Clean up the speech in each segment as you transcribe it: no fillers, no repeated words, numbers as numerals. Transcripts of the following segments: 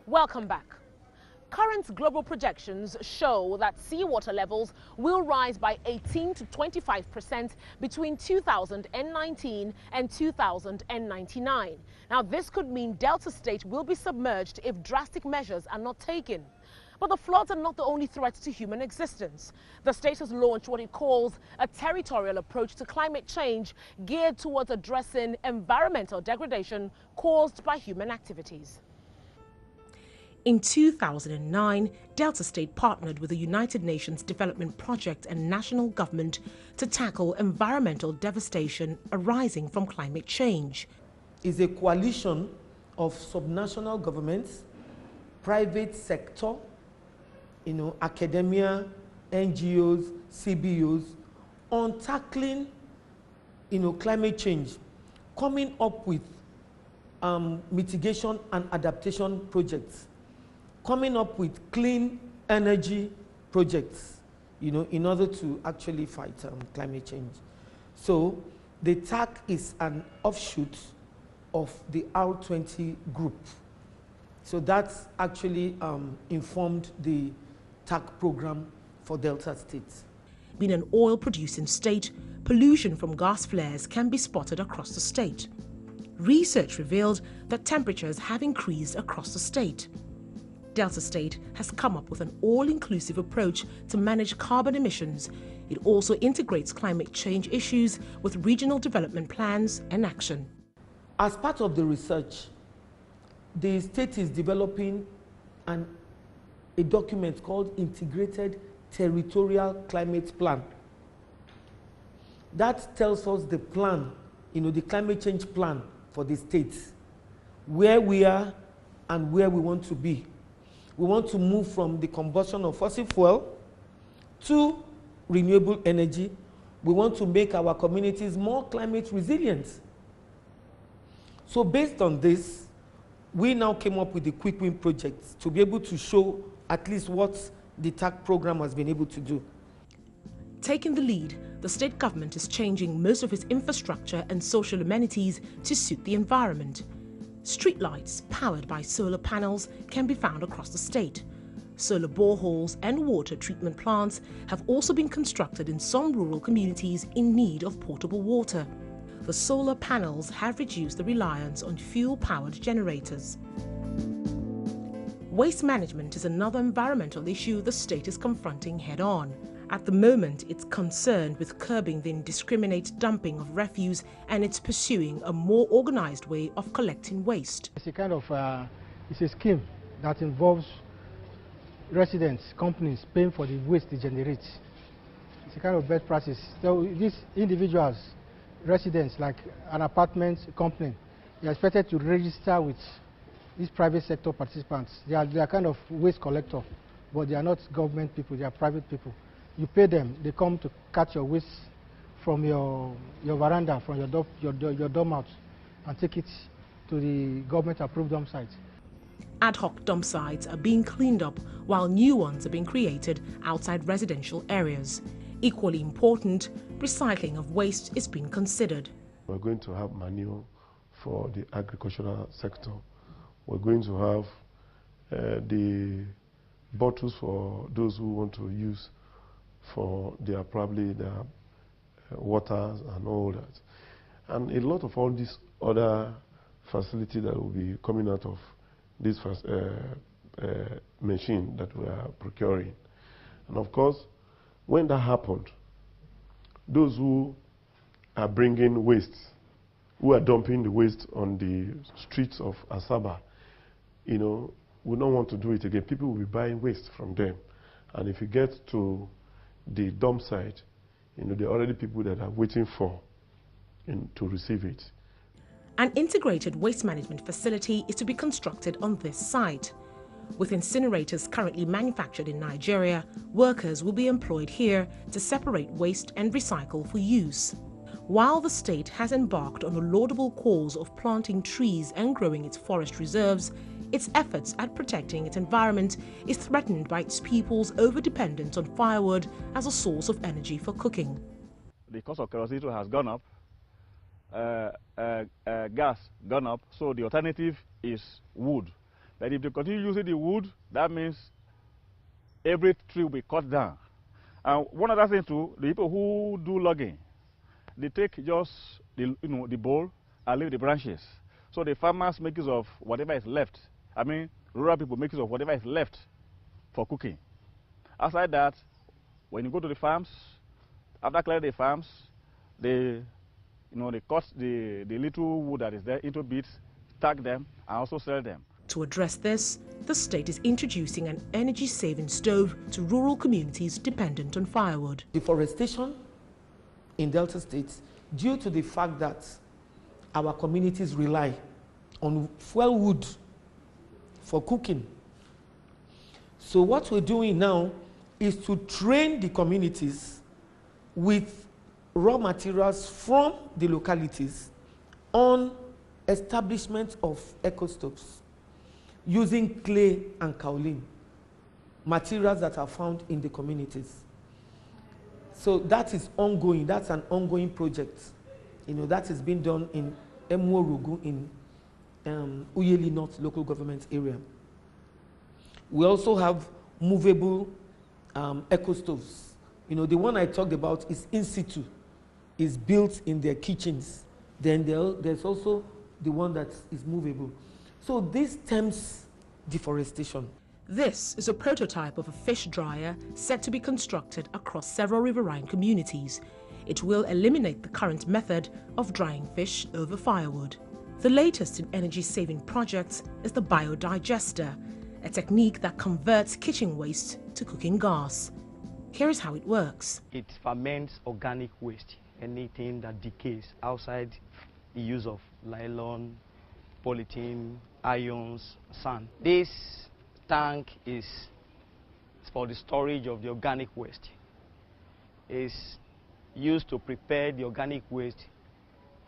Welcome back. Current global projections show that seawater levels will rise by 18 to 25% between 2019 and 2099. Now, this could mean Delta State will be submerged if drastic measures are not taken. But the floods are not the only threat to human existence. The state has launched what it calls a territorial approach to climate change geared towards addressing environmental degradation caused by human activities. In 2009, Delta State partnered with the United Nations Development Project and national government to tackle environmental devastation arising from climate change. It's a coalition of subnational governments, private sector, academia, NGOs, CBOs, on tackling, climate change, coming up with mitigation and adaptation projects, coming up with clean energy projects, in order to actually fight climate change. So the TAC is an offshoot of the R20 group. So that's actually informed the TAC program for Delta State. Being an oil-producing state, pollution from gas flares can be spotted across the state. Research revealed that temperatures have increased across the state. Delta State has come up with an all-inclusive approach to manage carbon emissions. It also integrates climate change issues with regional development plans and action. As part of the research, the state is developing a document called Integrated Territorial Climate Plan. That tells us the plan, the climate change plan for the state, where we are and where we want to be. We want to move from the combustion of fossil fuel to renewable energy. We want to make our communities more climate resilient. So based on this, we now came up with the Quick Win project to be able to show at least what the TAC program has been able to do. Taking the lead, the state government is changing most of its infrastructure and social amenities to suit the environment. Streetlights powered by solar panels can be found across the state. Solar boreholes and water treatment plants have also been constructed in some rural communities in need of potable water. The solar panels have reduced the reliance on fuel-powered generators. Waste management is another environmental issue the state is confronting head-on. At the moment, it's concerned with curbing the indiscriminate dumping of refuse, and it's pursuing a more organized way of collecting waste. It's a kind of it's a scheme that involves residents, companies paying for the waste they generate. It's a kind of best practice. So these individuals, residents, like an apartment company, they are expected to register with these private sector participants. They are kind of waste collector, but they are not government people, they are private people. You pay them, they come to catch your waste from your veranda, from your dormouse, and take it to the government-approved dump sites. Ad hoc dump sites are being cleaned up while new ones are being created outside residential areas. Equally important, recycling of waste is being considered. We're going to have manure for the agricultural sector. We're going to have the bottles for those who want to use for their waters and all that. And a lot of all these other facilities that will be coming out of this machine that we are procuring. And of course, when that happened, those who are bringing waste, who are dumping the waste on the streets of Asaba, we don't want to do it again. People will be buying waste from them. And if you get to the dump site, there are already people that are waiting to receive it. An integrated waste management facility is to be constructed on this site. With incinerators currently manufactured in Nigeria, workers will be employed here to separate waste and recycle for use. While the state has embarked on a laudable cause of planting trees and growing its forest reserves, its efforts at protecting its environment is threatened by its people's overdependence on firewood as a source of energy for cooking. The cost of kerosene has gone up, gas gone up, so the alternative is wood. But if they continue using the wood, that means every tree will be cut down. And one other thing too, the people who do logging, they take just the bowl and leave the branches. So the farmers make use of whatever is left. I mean, rural people make use of whatever is left for cooking. Outside that, when you go to the farms, after clearing the farms, they cut the little wood that is there into bits, stack them, and also sell them. To address this, the state is introducing an energy-saving stove to rural communities dependent on firewood. Deforestation in Delta states, due to the fact that our communities rely on fuel wood for cooking. So what we're doing now is to train the communities with raw materials from the localities on establishment of eco-stoves using clay and kaolin, materials that are found in the communities. So that is ongoing. That's an ongoing project. That is being done in Emwo-Rogu in Uyeli North local government area. We also have movable eco stoves. The one I talked about is in situ, is built in their kitchens. Then there's also the one that is movable. So this stems deforestation. This is a prototype of a fish dryer set to be constructed across several riverine communities. It will eliminate the current method of drying fish over firewood. The latest in energy-saving projects is the biodigester, a technique that converts kitchen waste to cooking gas. Here is how it works. It ferments organic waste, anything that decays outside the use of nylon, polythene, ions, sand. This tank is for the storage of the organic waste. It's used to prepare the organic waste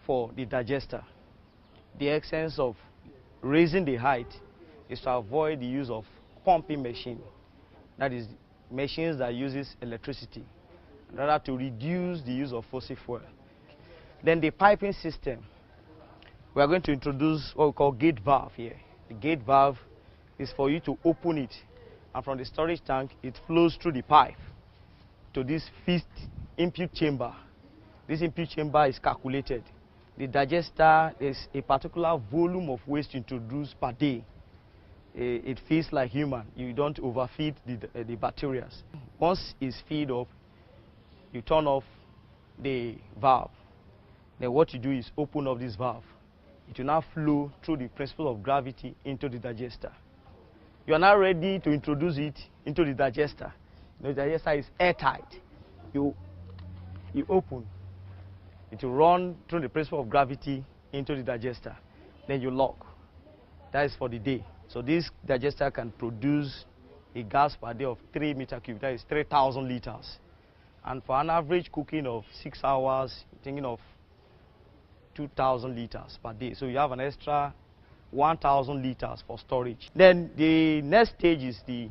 for the digester. The essence of raising the height is to avoid the use of pumping machine, that is machines that uses electricity, in order to reduce the use of fossil fuel. Then the piping system, we are going to introduce what we call gate valve here. The gate valve is for you to open it, and from the storage tank it flows through the pipe to this fixed input chamber. This input chamber is calculated. The digester is a particular volume of waste introduced per day. It feels like human. You don't overfeed the bacteria. Once it's filled up, you turn off the valve. Then what you do is open up this valve. It will now flow through the principle of gravity into the digester. You are now ready to introduce it into the digester. The digester is airtight. You open. It will run through the principle of gravity into the digester. Then you lock. That is for the day. So this digester can produce a gas per day of 3 meter cube. That is 3,000 liters. And for an average cooking of 6 hours, you're thinking of 2,000 liters per day. So you have an extra 1,000 liters for storage. Then the next stage is the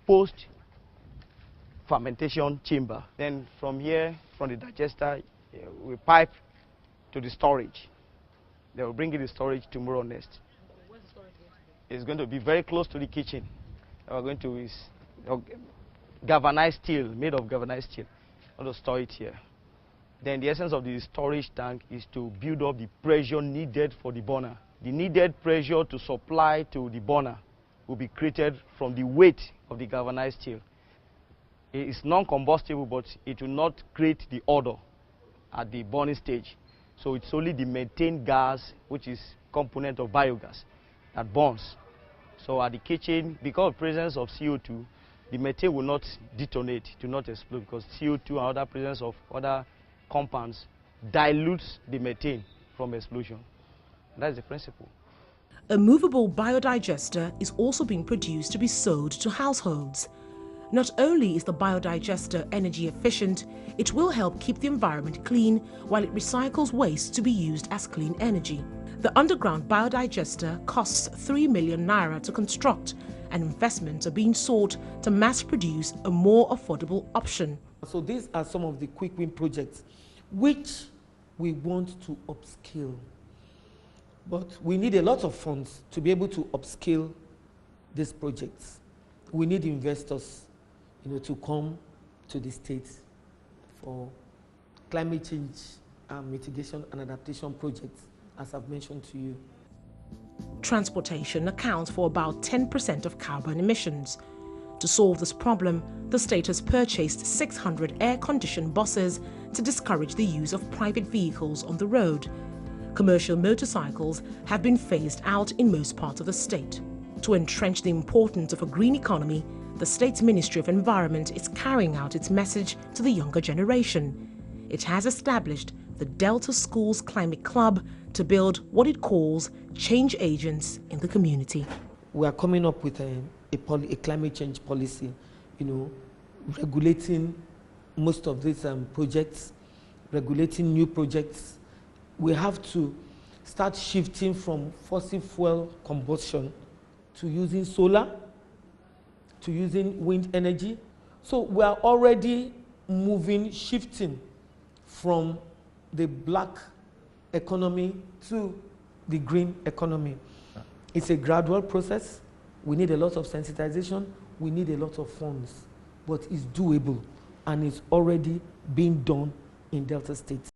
post-fermentation chamber. Then from here, from the digester, we pipe to the storage. They will bring in the storage tomorrow next. Where's the storage going to be? It's going to be very close to the kitchen. We're going to use galvanized steel, made of galvanized steel. I'm going to store it here. Then the essence of the storage tank is to build up the pressure needed for the burner. The needed pressure to supply to the burner will be created from the weight of the galvanized steel. It is non-combustible, but it will not create the odor at the burning stage. So it's only the methane gas, which is component of biogas, that burns. So at the kitchen, because of the presence of CO2, the methane will not detonate, it will not explode, because CO2 and other presence of other compounds dilutes the methane from explosion. That's the principle. A movable biodigester is also being produced to be sold to households. Not only is the biodigester energy efficient, it will help keep the environment clean while it recycles waste to be used as clean energy. The underground biodigester costs 3 million naira to construct, and investments are being sought to mass produce a more affordable option. So these are some of the quick win projects which we want to upscale. But we need a lot of funds to be able to upscale these projects. We need investors, to come to the state for climate change mitigation and adaptation projects, as I've mentioned to you. Transportation accounts for about 10% of carbon emissions. To solve this problem, the state has purchased 600 air-conditioned buses to discourage the use of private vehicles on the road. Commercial motorcycles have been phased out in most parts of the state. To entrench the importance of a green economy, the state's Ministry of Environment is carrying out its message to the younger generation. It has established the Delta Schools Climate Club to build what it calls change agents in the community. We are coming up with a climate change policy, regulating most of these projects, regulating new projects. We have to start shifting from fossil fuel combustion to using solar, to using wind energy. So we are already shifting from the black economy to the green economy. It's a gradual process. We need a lot of sensitization. We need a lot of funds, but it's doable and it's already being done in Delta State.